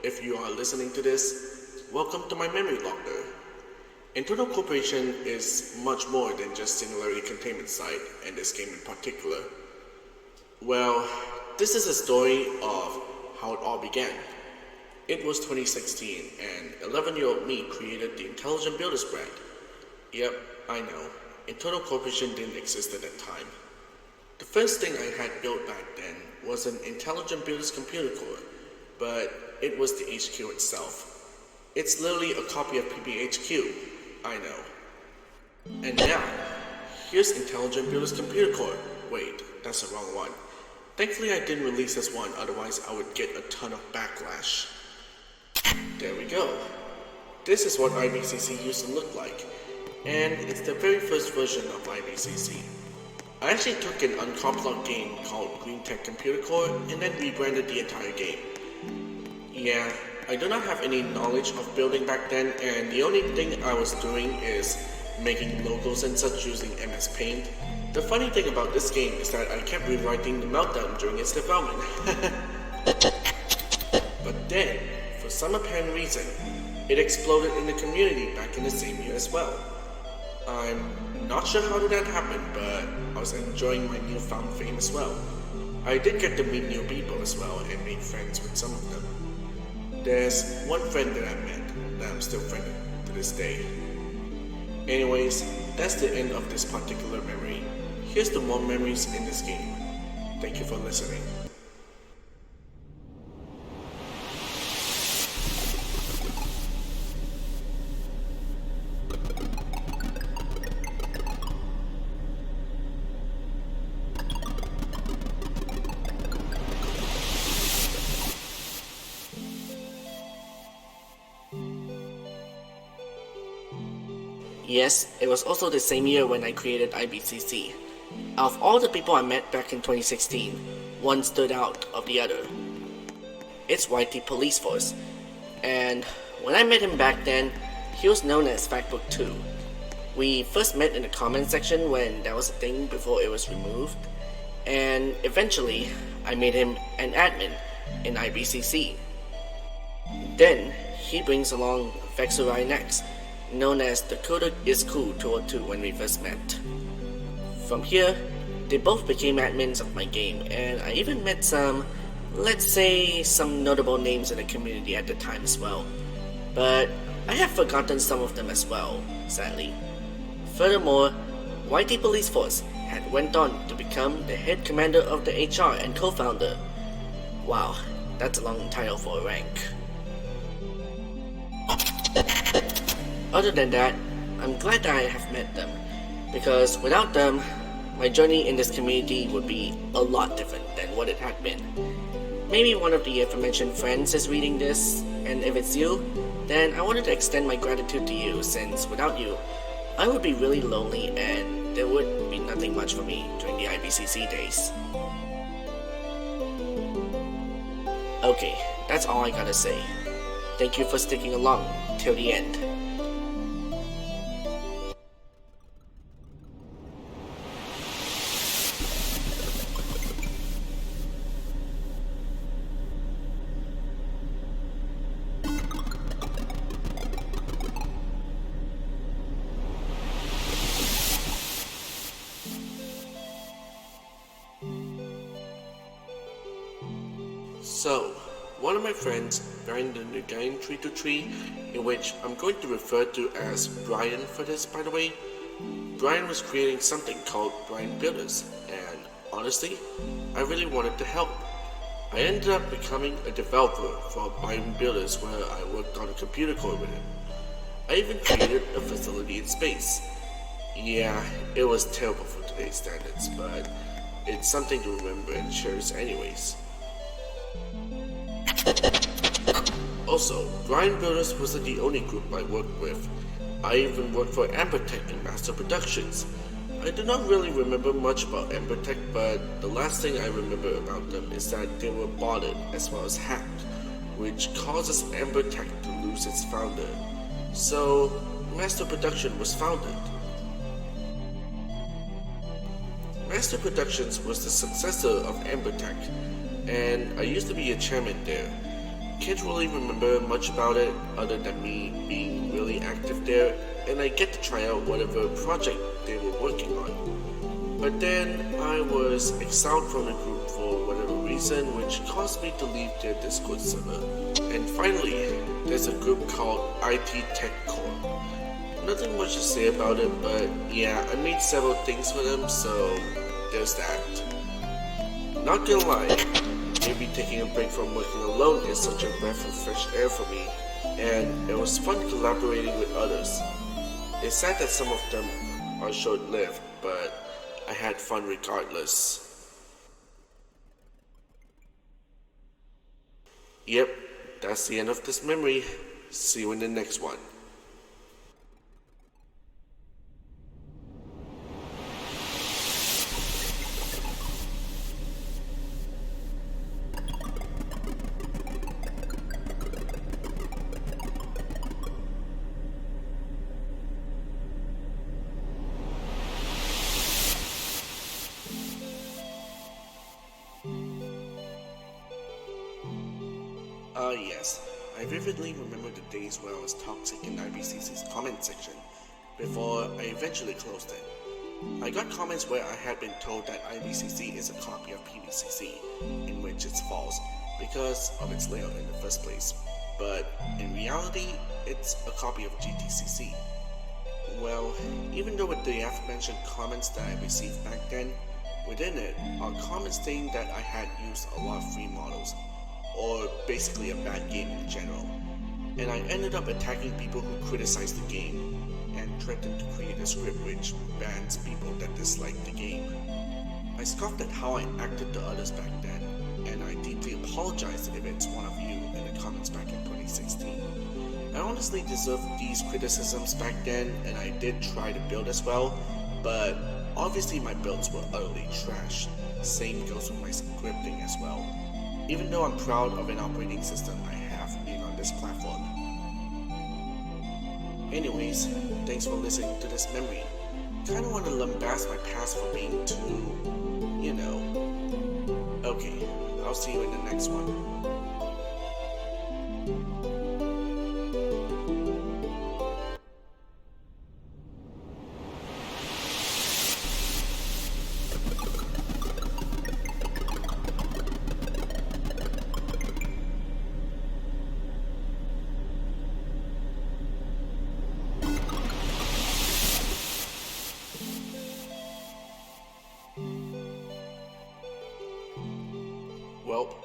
if you are listening to this, welcome to my memory locker. InternalCorporation is much more than just singularity containment site, and this game in particular. Well, this is a story of how it all began. It was 2016, and 11-year-old me created the Intelligent Builders brand. Yep, I know, InternalCorporation didn't exist at that time. The first thing I had built back then was an Intelligent Builders computer core, but it was the HQ itself. It's literally a copy of PPHQ, I know. And now, here's Intelligent Builders computer core. Wait, that's the wrong one. Thankfully I didn't release this one, otherwise I would get a ton of backlash. There we go. This is what ICCC used to look like, and it's the very first version of ICCC. I actually took an uncompiled game called Green Tech Computer Core and then rebranded the entire game. Yeah, I do not have any knowledge of building back then, and the only thing I was doing is making logos and such using MS Paint. The funny thing about this game is that I kept rewriting the meltdown during its development. But then, for some apparent reason, it exploded in the community back in the same year as well. I'm not sure how did that happen, but I was enjoying my newfound fame as well. I did get to meet new people as well and make friends with some of them. There's one friend that I met that I'm still friendly to this day. Anyways, that's the end of this particular memory. Here's the more memories in this game. Thank you for listening. Yes, it was also the same year when I created ICCC. Out of all the people I met back in 2016, one stood out of the other. It's YT Police Force, and when I met him back then, he was known as Factbook 2. We first met in the comment section when that was a thing before it was removed, and eventually I made him an admin in ICCC. Then he brings along Vexurai next, known as the Coder is Cool 202 when we first met. From here, they both became admins of my game, and I even met some, let's say, some notable names in the community at the time as well. But I have forgotten some of them as well, sadly. Furthermore, YT Police Force had went on to become the head commander of the HR and co-founder. Wow, that's a long title for a rank. Other than that, I'm glad that I have met them, because without them, my journey in this community would be a lot different than what it had been. Maybe one of the aforementioned friends is reading this, and if it's you, then I wanted to extend my gratitude to you, since without you, I would be really lonely and there would be nothing much for me during the ICCC days. Okay, that's all I gotta say. Thank you for sticking along till the end. So, one of my friends, Brian the New Guy in 323, in which I'm going to refer to as Brian for this, by the way. Brian was creating something called Brian Builders, and honestly, I really wanted to help. I ended up becoming a developer for Brian Builders, where I worked on a computer core with him. I even created a facility in space. Yeah, it was terrible for today's standards, but it's something to remember and cherish anyways. Also, Brian Builders wasn't the only group I worked with. I even worked for Ambertech and Master Productions. I do not really remember much about Ambertech, but the last thing I remember about them is that they were botted as well as hacked, which causes Ambertech to lose its founder. So, Master Production was founded. Master Productions was the successor of Ambertech, and I used to be a chairman there. can't really remember much about it other than me being really active there, and I get to try out whatever project they were working on. But then I was exiled from the group for whatever reason, which caused me to leave their Discord server. And finally, there's a group called IT Tech Corp. Nothing much to say about it, but yeah, I made several things for them, so there's that. Not gonna lie, maybe taking a break from working alone is such a breath of fresh air for me, and it was fun collaborating with others. It's sad that some of them are short-lived, but I had fun regardless. Yep, that's the end of this memory. See you in the next one. Yes, I vividly remember the days where I was toxic in IBCC's comment section before I eventually closed it. I got comments where I had been told that IBCC is a copy of PBCC, in which it's false because of its layout in the first place, but in reality, it's a copy of GTCC. Well, even though with the aforementioned comments that I received back then, within it are comments saying that I had used a lot of free models, or basically a bad game in general, and I ended up attacking people who criticized the game and threatened to create a script which bans people that dislike the game. I scoffed at how I acted to others back then, and I deeply apologize if it's one of you in the comments back in 2016. I honestly deserved these criticisms back then, and I did try to build as well, but obviously my builds were utterly trash. Same goes with my scripting as well, even though I'm proud of an operating system I have being on this platform. Anyways, thanks for listening to this memory. Kinda wanna lambast my past for being too, you know. Okay, I'll see you in the next one. Well,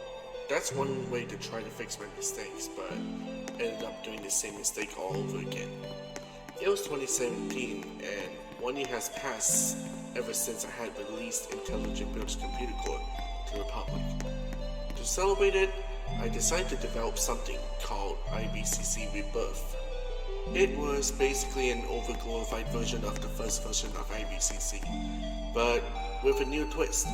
that's one way to try to fix my mistakes, but ended up doing the same mistake all over again. It was 2017, and 1 year has passed ever since I had released Intelligent Builds Computer Core to the public. To celebrate it, I decided to develop something called IBCC Rebirth. It was basically an overglorified version of the first version of IBCC, but with a new twist.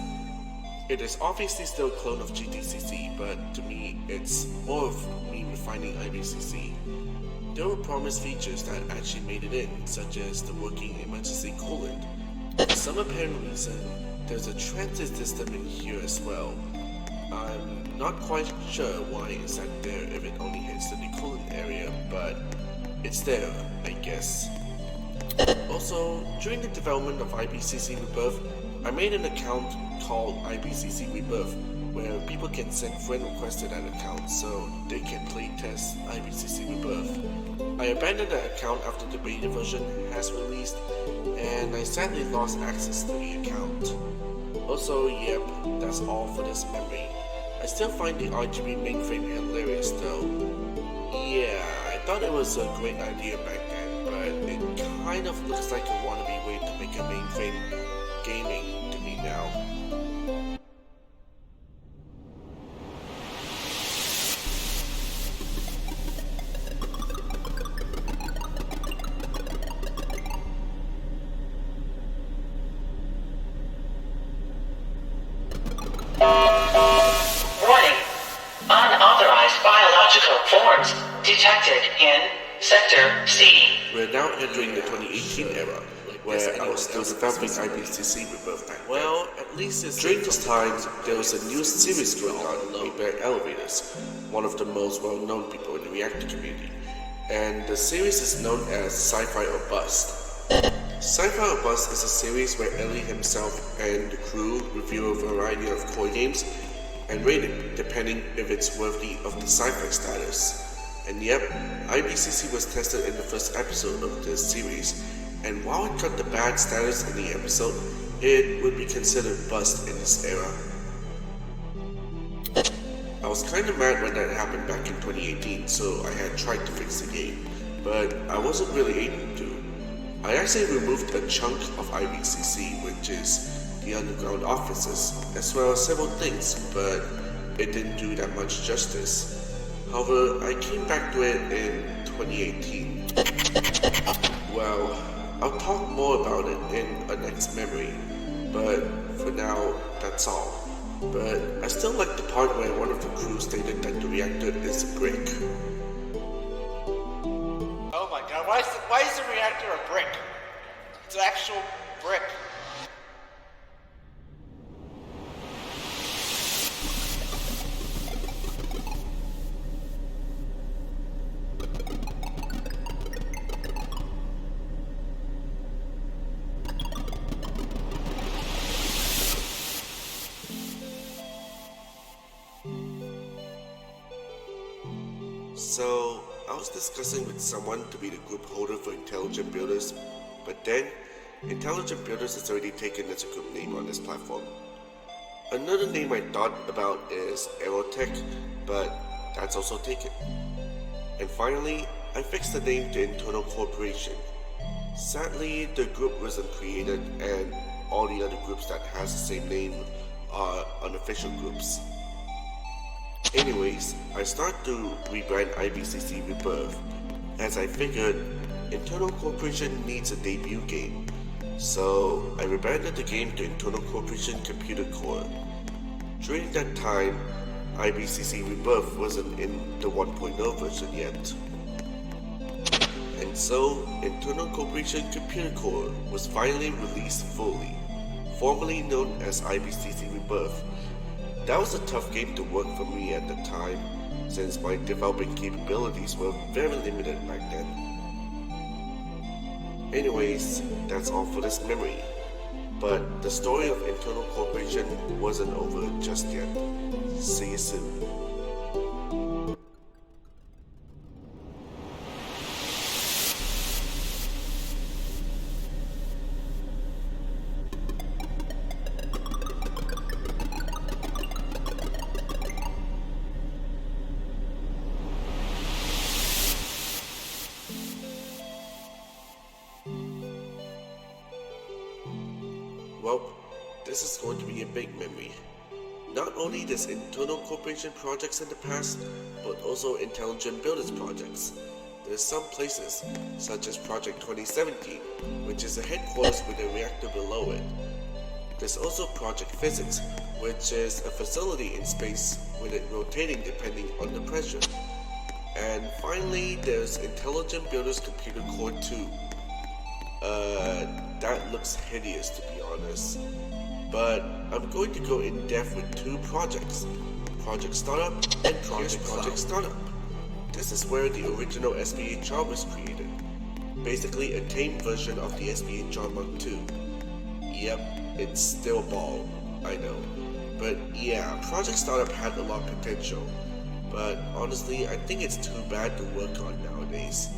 It is obviously still a clone of GTCC, but to me, it's more of me refining IBCC. There were promised features that actually made it in, such as the working emergency coolant. For some apparent reason, there's a transit system in here as well. I'm not quite sure why it's not there if it only hits the coolant area, but it's there, I guess. Also, during the development of IBCC Rebirth, I made an account called IBCC Rebirth, where people can send friend requests to that account so they can playtest IBCC Rebirth. I abandoned that account after the beta version has released, and I sadly lost access to the account. Also, yep, that's all for this memory. I still find the RGB mainframe hilarious though. Yeah, I thought it was a great idea back then, but it kind of looks like a wannabe way to make a mainframe gaming to me now. Warning. Unauthorized biological forms detected in Sector C. We're now entering the 2018 era, where I was still developing IBCC Rebirth back then. Well, at least it's During this time, there was a new series going on made by Elevators, one of the most well-known people in the reactor community, and the series is known as Sci-Fi or Bust. Sci-Fi or Bust is a series where Ellie himself and the crew review a variety of core games and rate it, depending if it's worthy of the sci-fi status. And yep, IBCC was tested in the first episode of this series, and while it got the bad status in the episode, it would be considered bust in this era. I was kinda mad when that happened back in 2018, so I had tried to fix the game, but I wasn't really able to. I actually removed a chunk of IBCC, which is the underground offices, as well as several things, but it didn't do that much justice. However, I came back to it in 2018. Well, I'll talk more about it in a next memory, but for now, that's all. But I still like the part where one of the crew stated that the reactor is a brick. Oh my god, why is the reactor a brick? It's an actual brick. So, I was discussing with someone to be the group holder for Intelligent Builders, but then, Intelligent Builders is already taken as a group name on this platform. Another name I thought about is Aerotech, but that's also taken. And finally, I fixed the name to InternalCorporation. Sadly, the group wasn't created, and all the other groups that has the same name are unofficial groups. Anyways, I started to rebrand IBCC Rebirth, as I figured InternalCorporation needs a debut game. So I rebranded the game to InternalCorporation Computer Core. During that time, IBCC Rebirth wasn't in the 1.0 version yet. And so, InternalCorporation Computer Core was finally released fully, formerly known as IBCC Rebirth. That was a tough game to work for me at the time, since my developing capabilities were very limited back then. Anyways, that's all for this memory. But the story of InternalCorporation wasn't over just yet. See you soon. Well, this is going to be a big memory. Not only does InternalCorporation projects in the past, but also Intelligent Builders projects. There's some places, such as Project 2017, which is a headquarters with a reactor below it. There's also Project Physics, which is a facility in space with it rotating depending on the pressure. And finally, there's Intelligent Builders Computer Core 2. That looks hideous to be honest. But I'm going to go in depth with two projects, Project Startup and Project Startup. This is where the original SPHR was created, basically a tame version of the SPHR Mark II. Yep, it's still bald, I know. But yeah, Project Startup had a lot of potential, but honestly I think it's too bad to work on nowadays.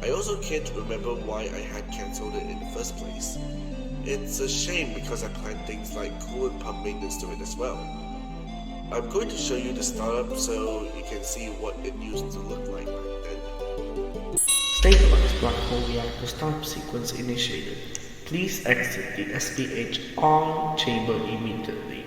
I also can't remember why I had cancelled it in the first place. It's a shame because I planned things like coolant pump maintenance to it as well. I'm going to show you the startup so you can see what it used to look like back then. Stabilized black hole reactor startup sequence initiated. Please exit the SPHR chamber immediately.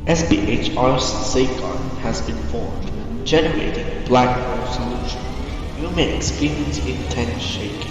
SPHR's safeguard has been formed. generating black hole solution. You may experience intense shaking.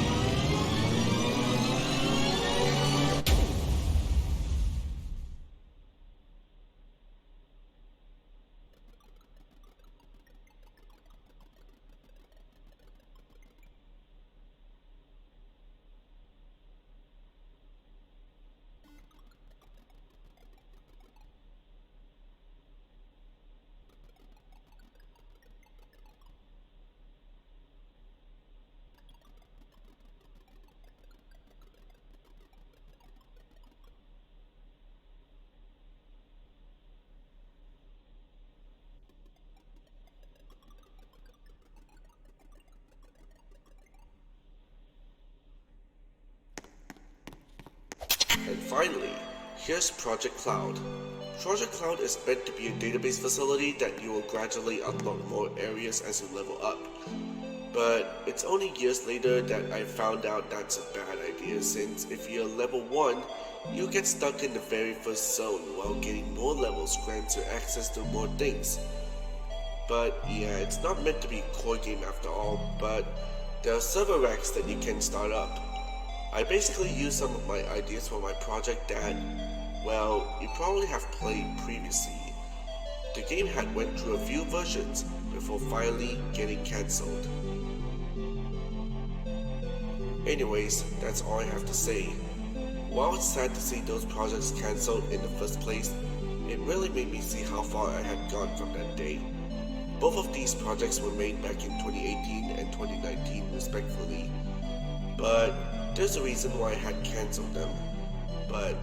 And finally, here's Project Cloud. Project Cloud is meant to be a database facility that you will gradually unlock more areas as you level up. But it's only years later that I found out that's a bad idea, since if you're level 1, you get stuck in the very first zone, while getting more levels grants you access to more things. But yeah, it's not meant to be a core game after all, but there are server racks that you can start up. I basically used some of my ideas for my project that, well, you probably have played previously. The game had went through a few versions before finally getting cancelled. Anyways, that's all I have to say. While it's sad to see those projects cancelled in the first place, it really made me see how far I had gone from that day. Both of these projects were made back in 2018 and 2019 respectively, but there's a reason why I had cancelled them, but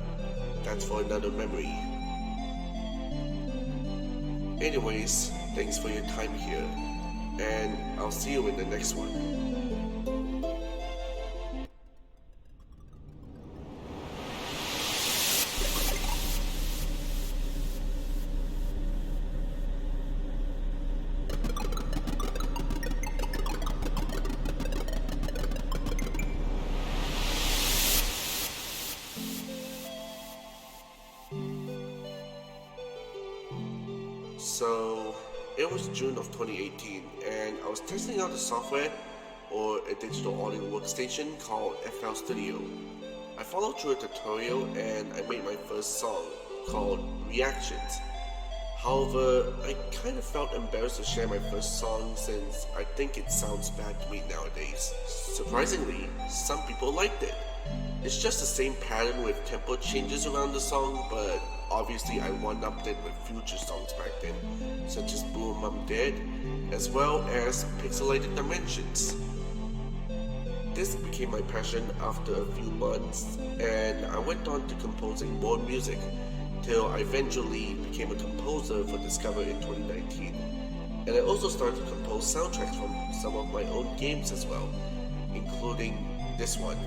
that's for another memory. Anyways, thanks for your time here, and I'll see you in the next one. So, it was June of 2018 and I was testing out the software, or a digital audio workstation called FL Studio. I followed through a tutorial and I made my first song called Reactions. However, I kind of felt embarrassed to share my first song since I think it sounds bad to me nowadays. Surprisingly, some people liked it. It's just the same pattern with tempo changes around the song, but obviously I one-upped it with future songs back then, such as Boom I'm Dead, as well as Pixelated Dimensions. This became my passion after a few months, and I went on to composing more music, till I eventually became a composer for Discover in 2019. And I also started to compose soundtracks from some of my own games as well, including this one.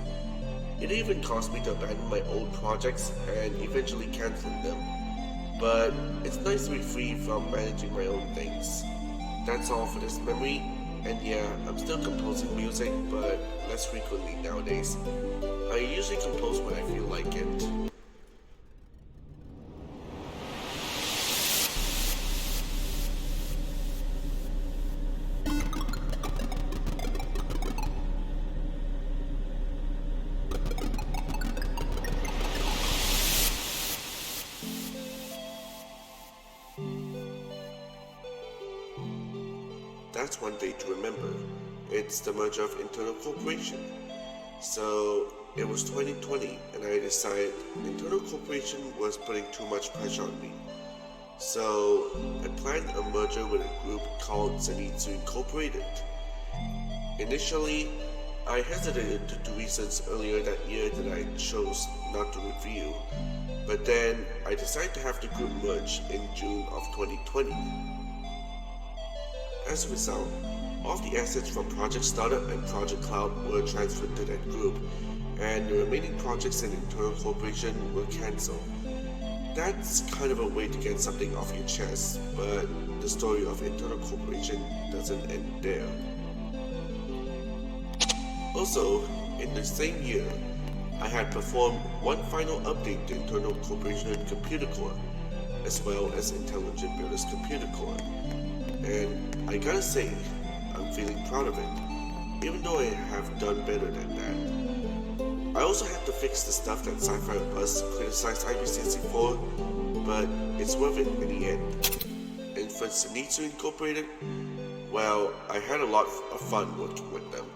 It even caused me to abandon my old projects and eventually cancelling them, but it's nice to be free from managing my own things. That's all for this memory, and yeah, I'm still composing music, but less frequently nowadays. I usually compose when I feel like it. That's one day to remember. It's the merger of InternalCorporation. So it was 2020 and I decided InternalCorporation was putting too much pressure on me. So I planned a merger with a group called Zenitsu Incorporated. Initially, I hesitated due to reasons earlier that year that I chose not to reveal, but then I decided to have the group merge in June of 2020. As a result, all of the assets from Project Startup and Project Cloud were transferred to that group, and the remaining projects in InternalCorporation were cancelled. That's kind of a way to get something off your chest, but the story of InternalCorporation doesn't end there. Also, in the same year, I had performed one final update to InternalCorporation Computer Core, as well as Intelligent Builders Computer Core. And I gotta say, I'm feeling proud of it, even though I have done better than that. I also had to fix the stuff that Sci-Fi Buzz criticized IBCC for, but it's worth it in the end. And for Zenitsu Incorporated, well, I had a lot of fun working with them,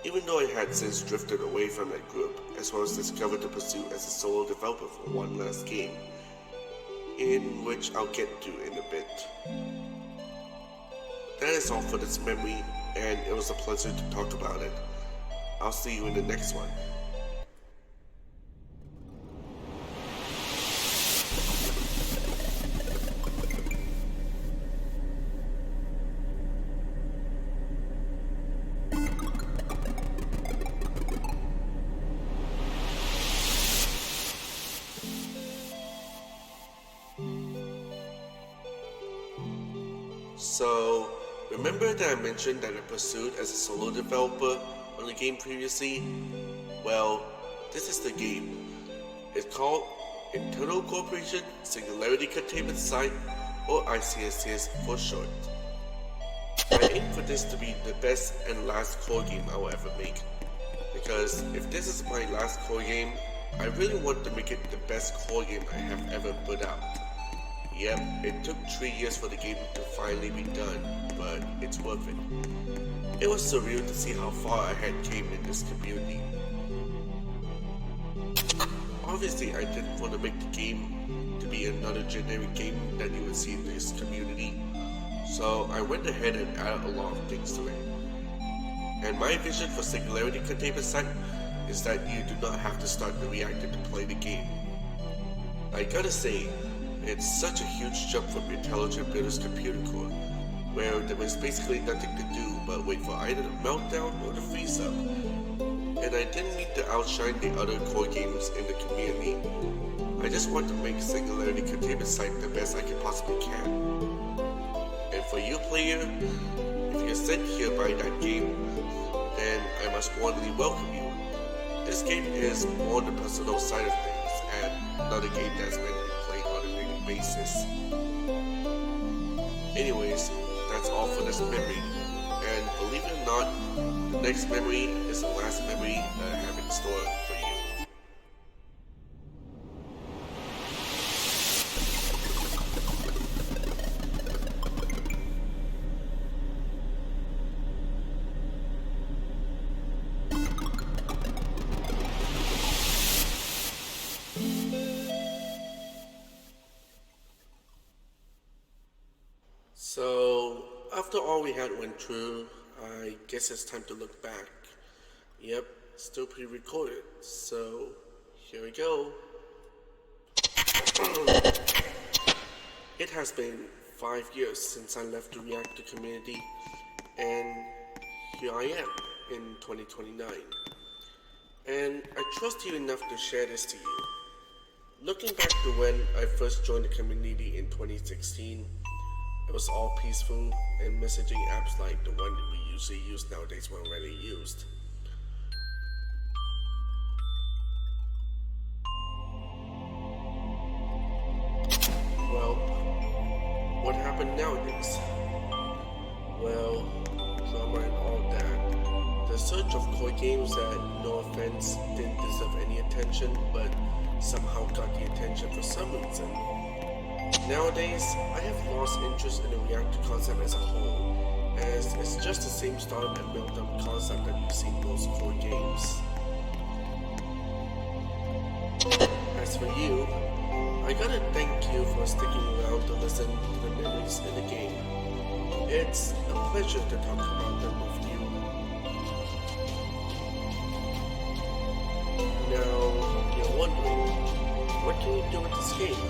even though I had since drifted away from that group, as well as discovered the pursuit as a solo developer for one last game, in which I'll get to in a bit. That is all for this memory, and it was a pleasure to talk about it. I'll see you in the next one. So, remember that I mentioned that I pursued as a solo developer on the game previously? Well, this is the game. It's called InternalCorporation Singularity Containment Site, or ICCC for short. I aim for this to be the best and last core game I will ever make, because if this is my last core game, I really want to make it the best core game I have ever put out. Yep, it took 3 years for the game to finally be done, but it's worth it. It was surreal to see how far I had came in this community. Obviously, I didn't want to make the game to be another generic game that you would see in this community, so I went ahead and added a lot of things to it. And my vision for Singularity Containment Site is that you do not have to start the reactor to play the game. I gotta say, it's such a huge jump from Intelligent Builder's computer core, where there was basically nothing to do but wait for either the meltdown or the freeze up. And I didn't mean to outshine the other core games in the community. I just want to make Singularity Containment Site the best I can possibly can. And for you player, if you're sent here by that game, then I must warmly welcome you. This game is more on the personal side of things, and not a game that's meant to be played on a daily basis. Anyways, that's all for this memory, and believe it or not, the next memory is the last memory that I have in store for you. So, after all we had went through, I guess it's time to look back. Yep, still pre-recorded, so here we go. It has been 5 years since I left the reactor community, and here I am in 2029. And I trust you enough to share this to you. Looking back to when I first joined the community in 2016, it was all peaceful, and messaging apps like the one that we usually use nowadays weren't really used. Well, what happened nowadays? Well, drama and all that. The search of core games that, no offense, didn't deserve any attention, but somehow got the attention for some reason. Nowadays, I have lost interest in the reactor concept as a whole, as it's just the same startup and build-up concept that you see in most core games. As for you, I gotta thank you for sticking around to listen to the memories in the game. It's a pleasure to talk about them with you. Now, you're wondering, what can you do with this game?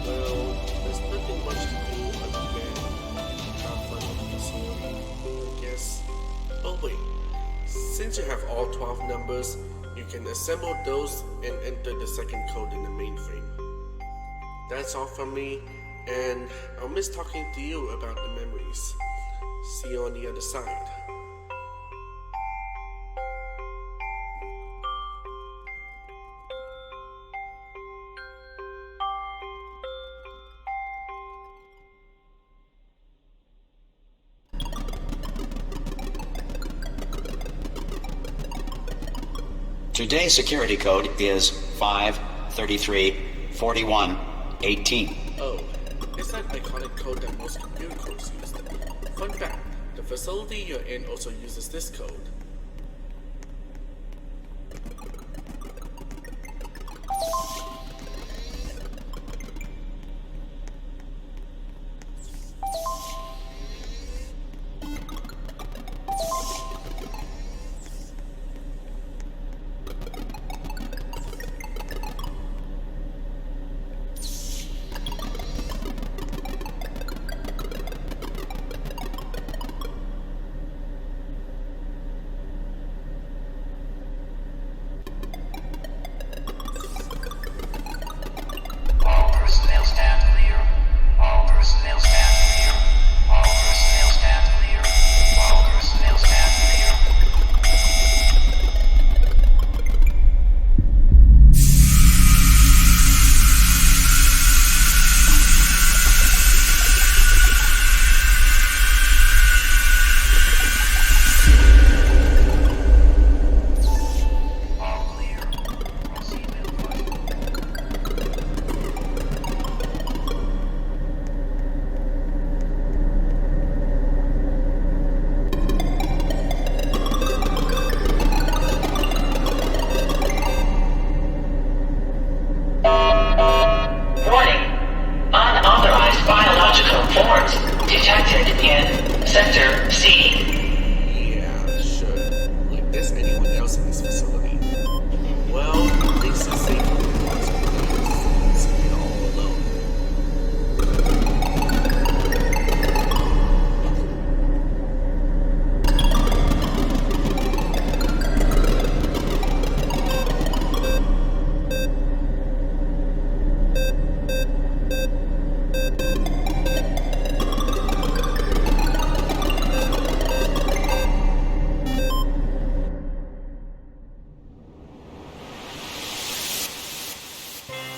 Well, there's nothing much to do other than have fun with this one, I guess. Oh wait, since you have all 12 numbers, you can assemble those and enter the second code in the mainframe. That's all from me, and I'll miss talking to you about the memories. See you on the other side. Today's security code is 5334118. Oh, it's that iconic code that most computer codes use. Fun fact, the facility you're in also uses this code.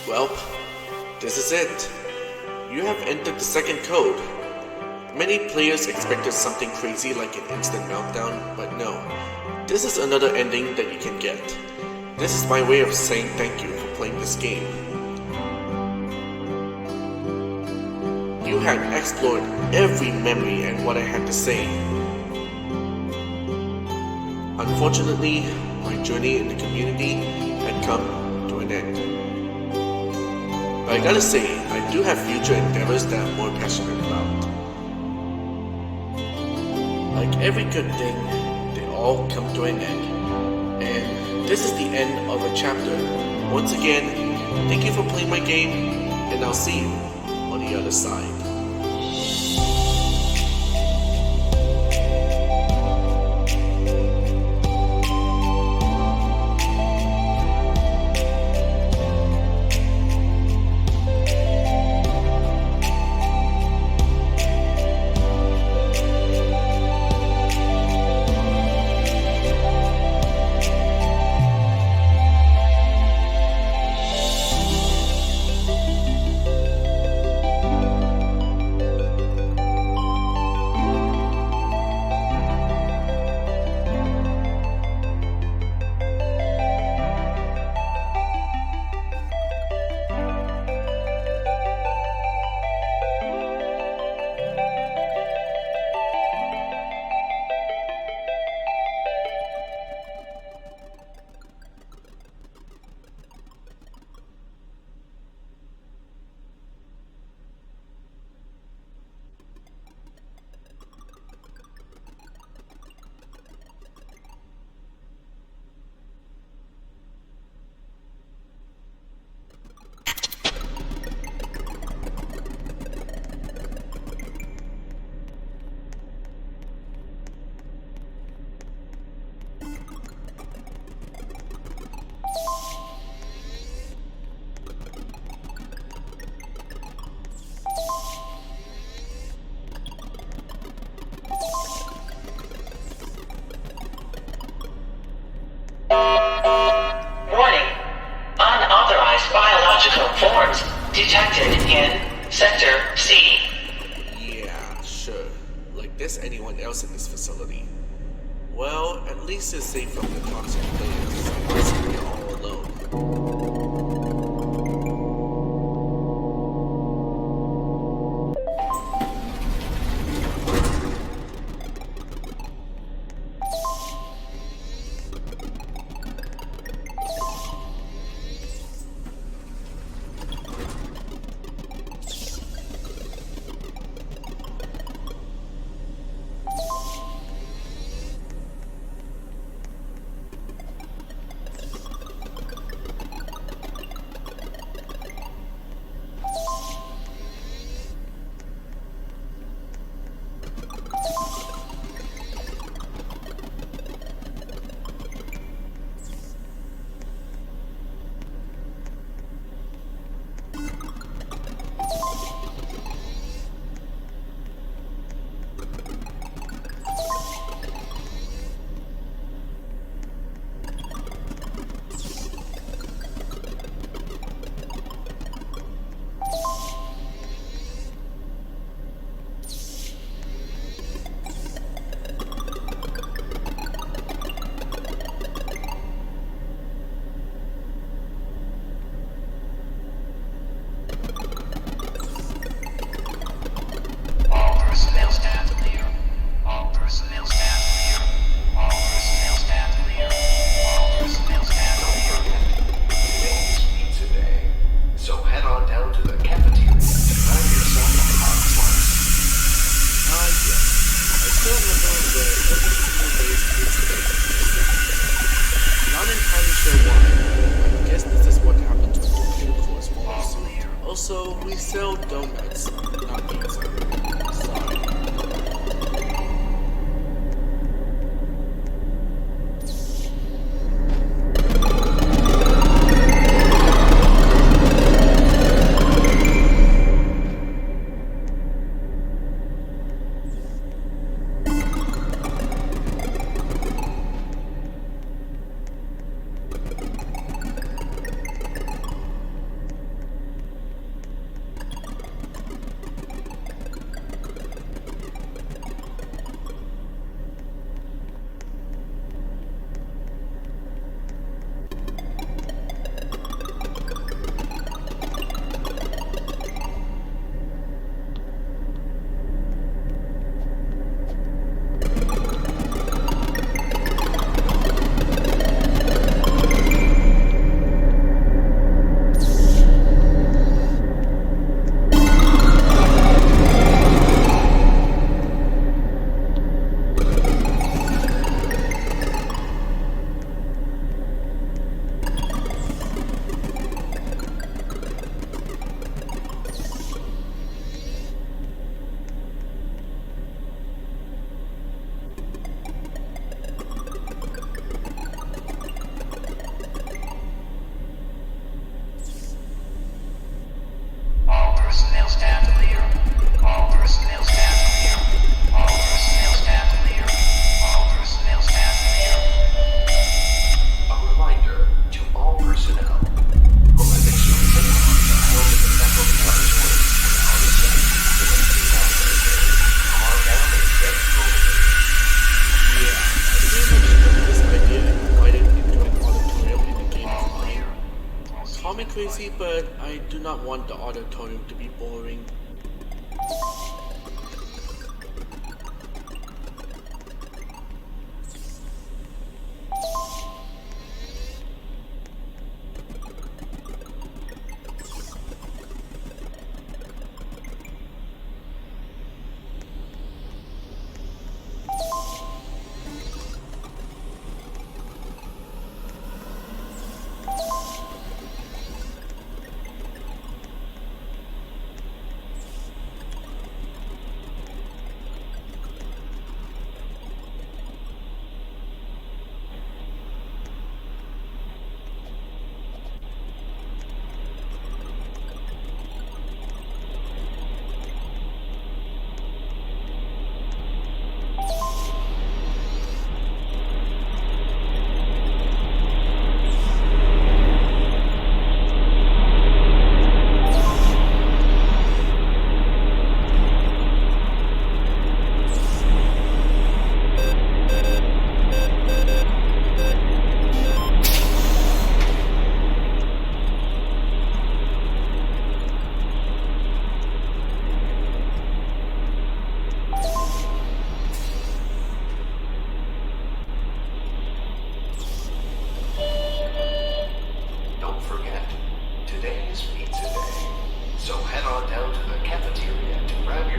Well, this is it. You have entered the second code. Many players expected something crazy like an instant meltdown, but no. This is another ending that you can get. This is my way of saying thank you for playing this game. You had explored every memory and what I had to say. Unfortunately, my journey in the community had come to an end. But I gotta say, I do have future endeavors that I'm more passionate about. Like every good thing, they all come to an end. And this is the end of a chapter. Once again, thank you for playing my game, and I'll see you on the other side. Forms detected in Sector C. Yeah, sure. Like there's anyone else in this facility. Well, at least it's safe from the toxic players, basically all alone. Also, we sell donuts, not pizza. Sorry. Crazy, but I do not want the auditorium to be boring.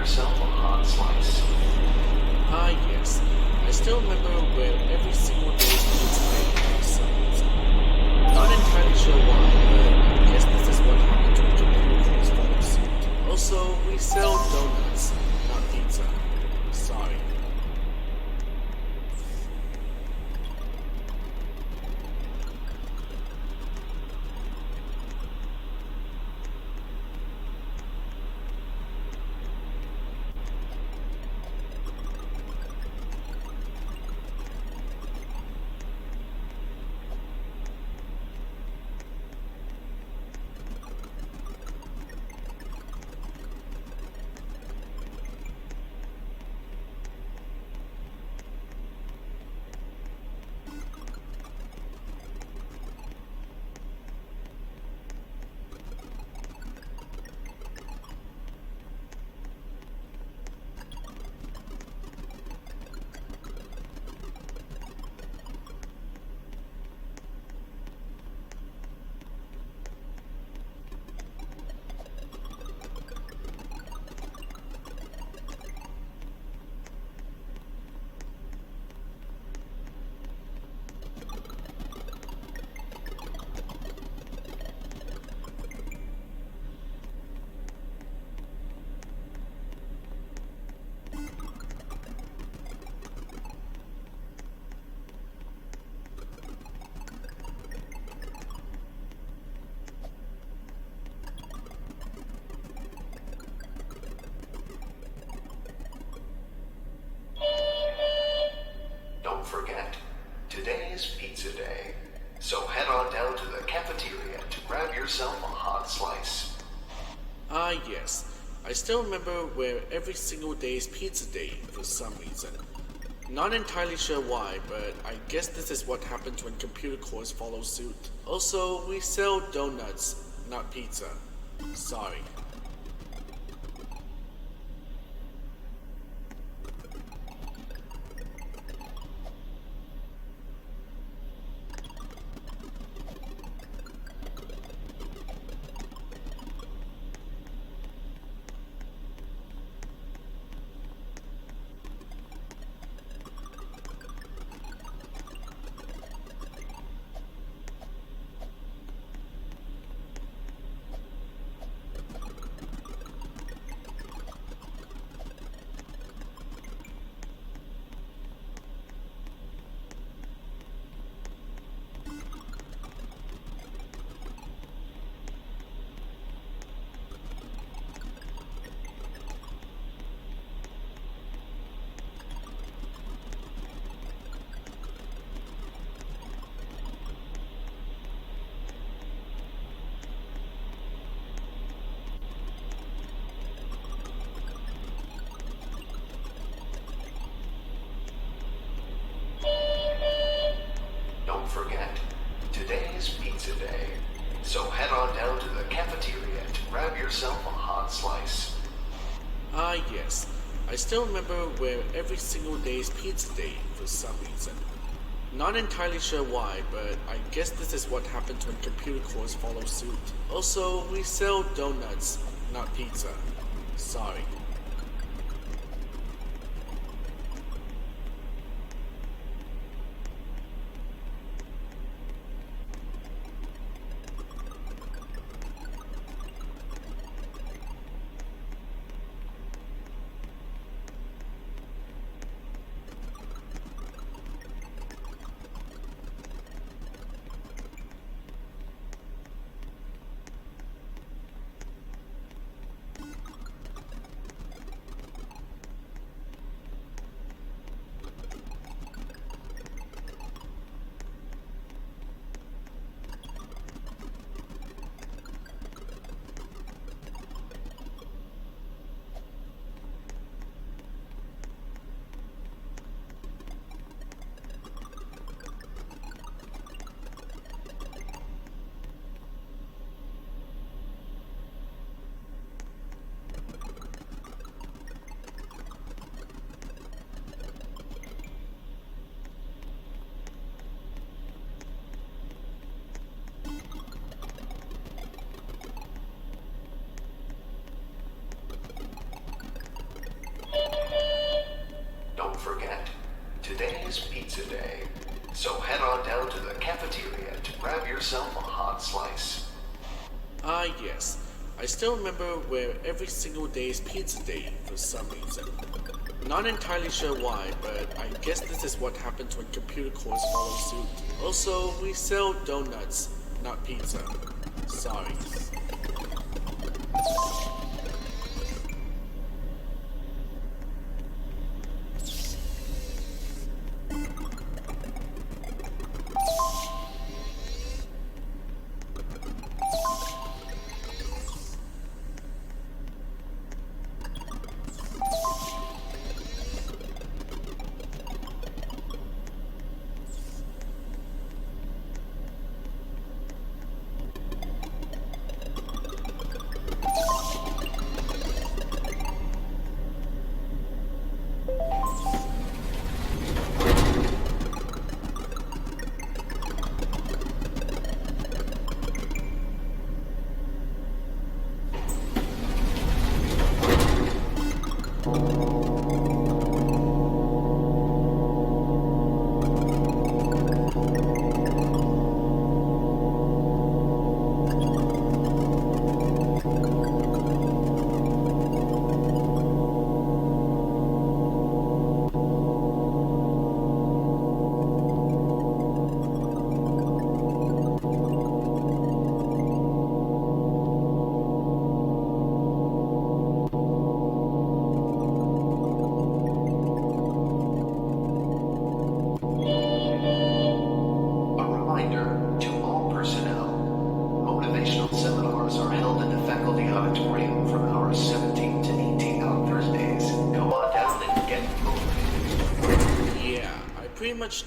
yourself a hot slice. Ah, yes. I still remember where every single day's pizza day for some reason. Not entirely sure why, but I guess this is what happened when computer cores follow suit. Also, we sell donuts, not pizza. Sorry. Don't forget, today is pizza day. So head on down to the cafeteria to grab yourself a hot slice. Ah, yes. I still remember where every single day's pizza day for some reason. Not entirely sure why, but I guess this is what happens when computer cores follow suit. Also, we sell donuts, not pizza. Sorry. Don't forget, today is pizza day. So head on down to the cafeteria to grab yourself a hot slice. Ah, yes. I still remember where every single day's pizza day for some reason. Not entirely sure why, but I guess this is what happens when computer cores follow suit. Also, we sell donuts, not pizza. Sorry. pizza day. So head on down to the cafeteria to grab yourself a hot slice. Ah, yes. I still remember where every single day is pizza day for some reason. Not entirely sure why, but I guess this is what happens when computer cores follow suit. Also, we sell donuts, not pizza. Sorry.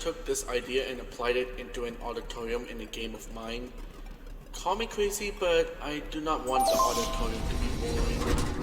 Took this idea and applied it into an auditorium in a game of mine. Call me crazy, but I do not want the auditorium to be boring.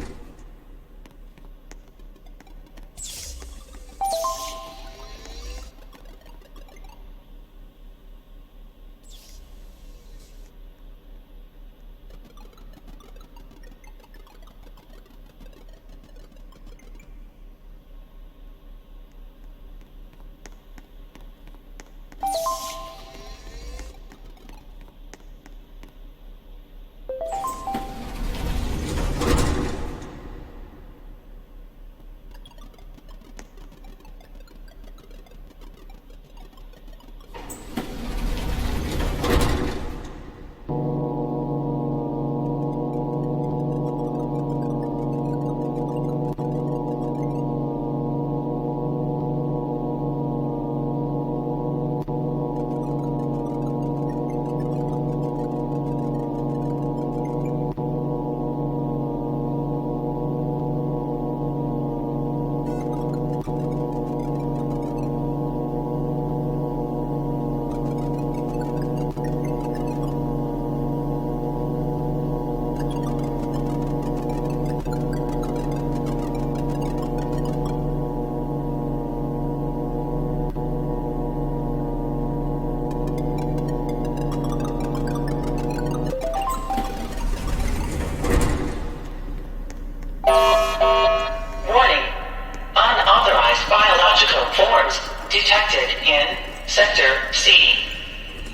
Detected in Sector C.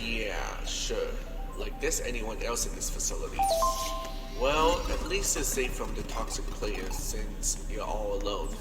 Yeah, sure. Like there's anyone else in this facility. Well, at least it's safe from the toxic players since you're all alone.